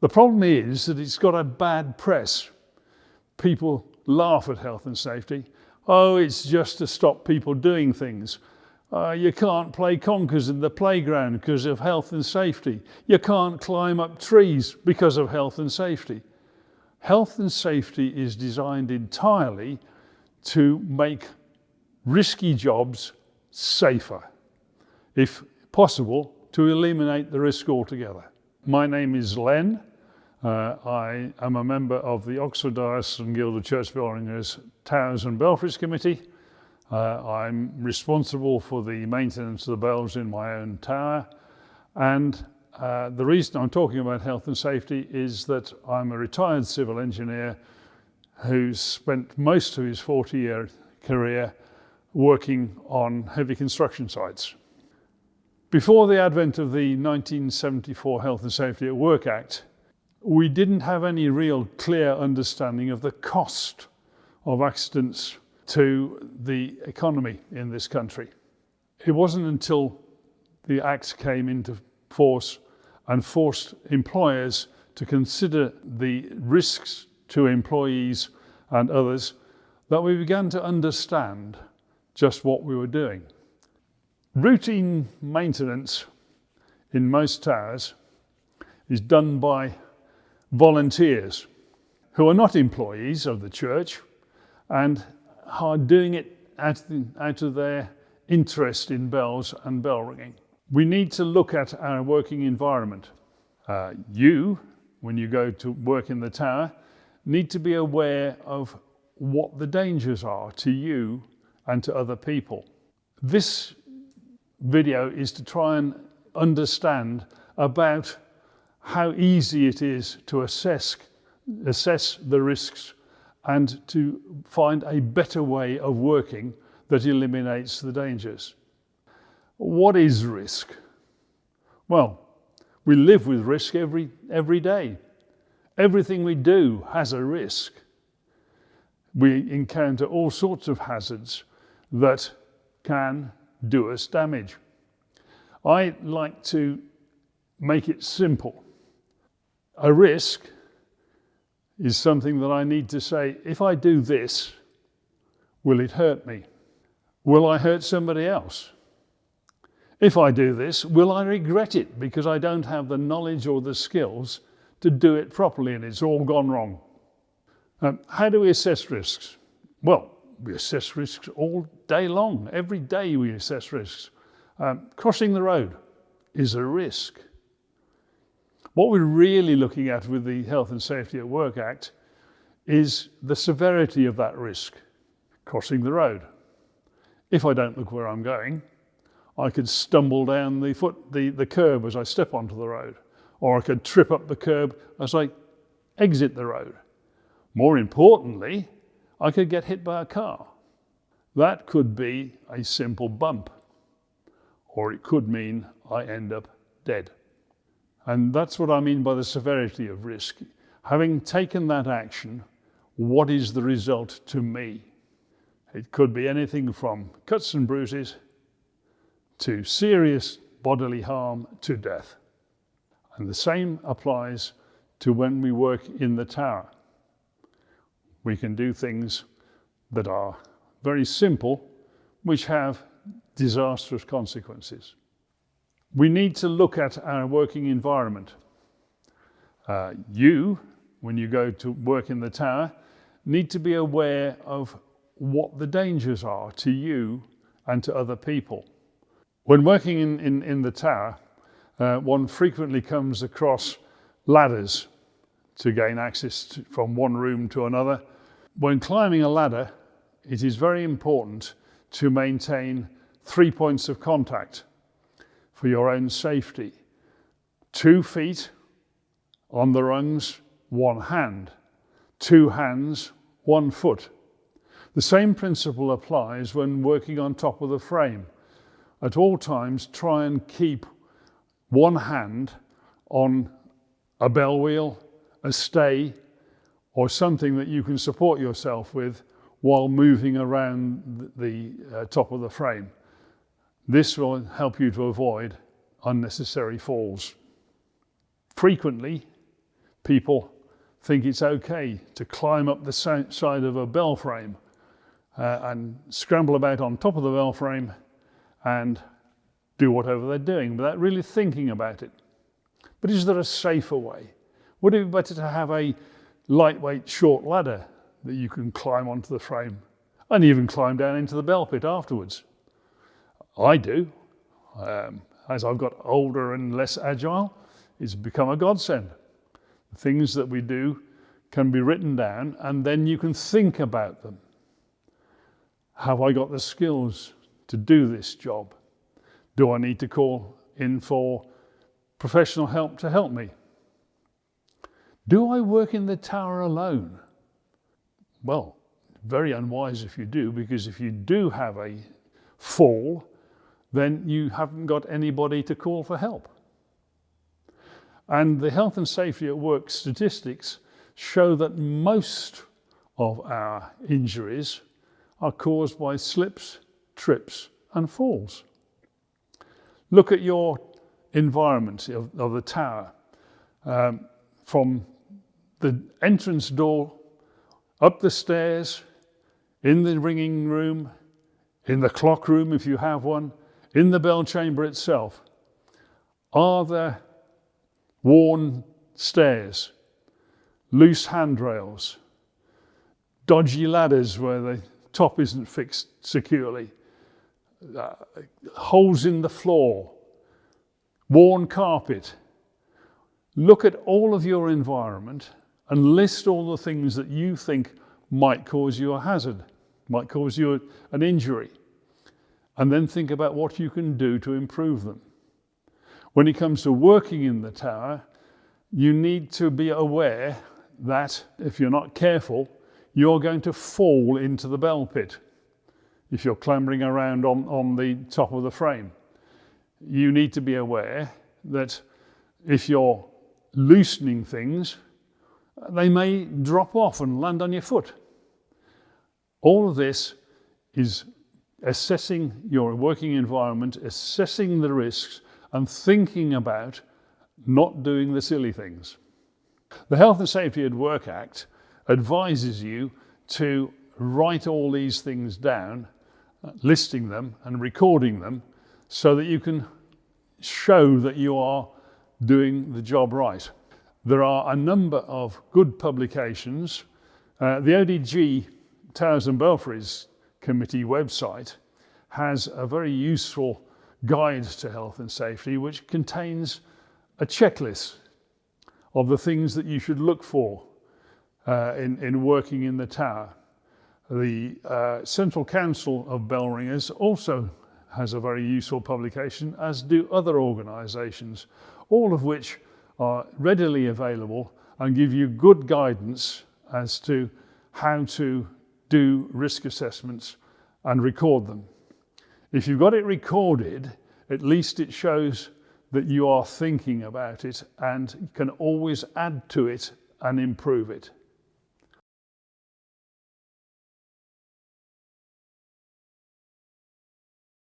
The problem is that it's got a bad press. People laugh at health and safety. Oh, it's just to stop people doing things. You can't play conkers in the playground because of health and safety. You can't climb up trees because of health and safety. Health and safety is designed entirely to make risky jobs safer, if possible, to eliminate the risk altogether. My name is Len. I am a member of the Oxford Diocesan Guild of Church Bell Ringers Towers and Belfries Committee. I'm responsible for the maintenance of the bells in my own tower, and the reason I'm talking about health and safety is that I'm a retired civil engineer who's spent most of his 40-year career working on heavy construction sites. Before the advent of the 1974 Health and Safety at Work Act, we didn't have any real clear understanding of the cost of accidents to the economy in this country. It wasn't until the Act came into force and forced employers to consider the risks to employees and others that we began to understand just what we were doing. Routine maintenance in most towers is done by volunteers who are not employees of the church and are doing it out of their interest in bells and bell ringing. We need to look at our working environment. You, when you go to work in the tower, need to be aware of what the dangers are to you and to other people. This video is to try and understand about how easy it is to assess the risks and to find a better way of working that eliminates the dangers. What is risk? Well, we live with risk every day. Everything we do has a risk. We encounter all sorts of hazards that can do us damage. I like to make it simple. A risk is something that I need to say, if I do this, will it hurt me? Will I hurt somebody else? If I do this, will I regret it because I don't have the knowledge or the skills to do it properly and it's all gone wrong? How do we assess risks? Well, we assess risks all day long. Every day we assess risks. Crossing the road is a risk. What we're really looking at with the Health and Safety at Work Act is the severity of that risk. Crossing the road. If I don't look where I'm going, I could stumble down the curb as I step onto the road, or I could trip up the curb as I exit the road. More importantly, I could get hit by a car. That could be a simple bump, or it could mean I end up dead. And that's what I mean by the severity of risk. Having taken that action, what is the result to me? It could be anything from cuts and bruises to serious bodily harm to death. And the same applies to when we work in the tower. We can do things that are very simple, which have disastrous consequences. We need to look at our working environment. You, when you go to work in the tower, need to be aware of what the dangers are to you and to other people. When working in the tower, one frequently comes across ladders to gain access from one room to another. When climbing a ladder, it is very important to maintain 3 points of contact for your own safety. 2 feet on the rungs, 1 hand. 2 hands, 1 foot. The same principle applies when working on top of the frame. At all times, try and keep 1 hand on a bell wheel, a stay, or something that you can support yourself with while moving around the top of the frame. This will help you to avoid unnecessary falls. Frequently, People think it's okay to climb up the side of a bell frame and scramble about on top of the bell frame and do whatever they're doing without really thinking about it. But is there a safer way? Would it be better to have a lightweight short ladder that you can climb onto the frame and even climb down into the bell pit afterwards? I do. As I've got older and less agile, it's become a godsend. The things that we do can be written down and then you can think about them. Have I got the skills to do this job? Do I need to call in for professional help to help me? Do I work in the tower alone? Well, very unwise if you do, because if you do have a fall, then you haven't got anybody to call for help. And the health and safety at work statistics show that most of our injuries are caused by slips, trips, and falls. Look at your environment of the tower. From the entrance door, up the stairs, in the ringing room, in the clock room if you have one, in the bell chamber itself. Are there worn stairs, loose handrails, dodgy ladders where the top isn't fixed securely, holes in the floor, worn carpet? Look at all of your environment and list all the things that you think might cause you a hazard, might cause you an injury, and then think about what you can do to improve them. When it comes to working in the tower, you need to be aware that if you're not careful, you're going to fall into the bell pit if you're clambering around on the top of the frame. You need to be aware that if you're loosening things, they may drop off and land on your foot. All of this is assessing your working environment, assessing the risks, and thinking about not doing the silly things. The Health and Safety at Work Act advises you to write all these things down, listing them and recording them so that you can show that you are doing the job right. There are a number of good publications. The ODG Towers and Belfries Committee website has a very useful guide to health and safety which contains a checklist of the things that you should look for in working in the tower. The Central Council of Bell Ringers also has a very useful publication, as do other organisations, all of which are readily available and give you good guidance as to how to do risk assessments and record them. If you've got it recorded, at least it shows that you are thinking about it and can always add to it and improve it.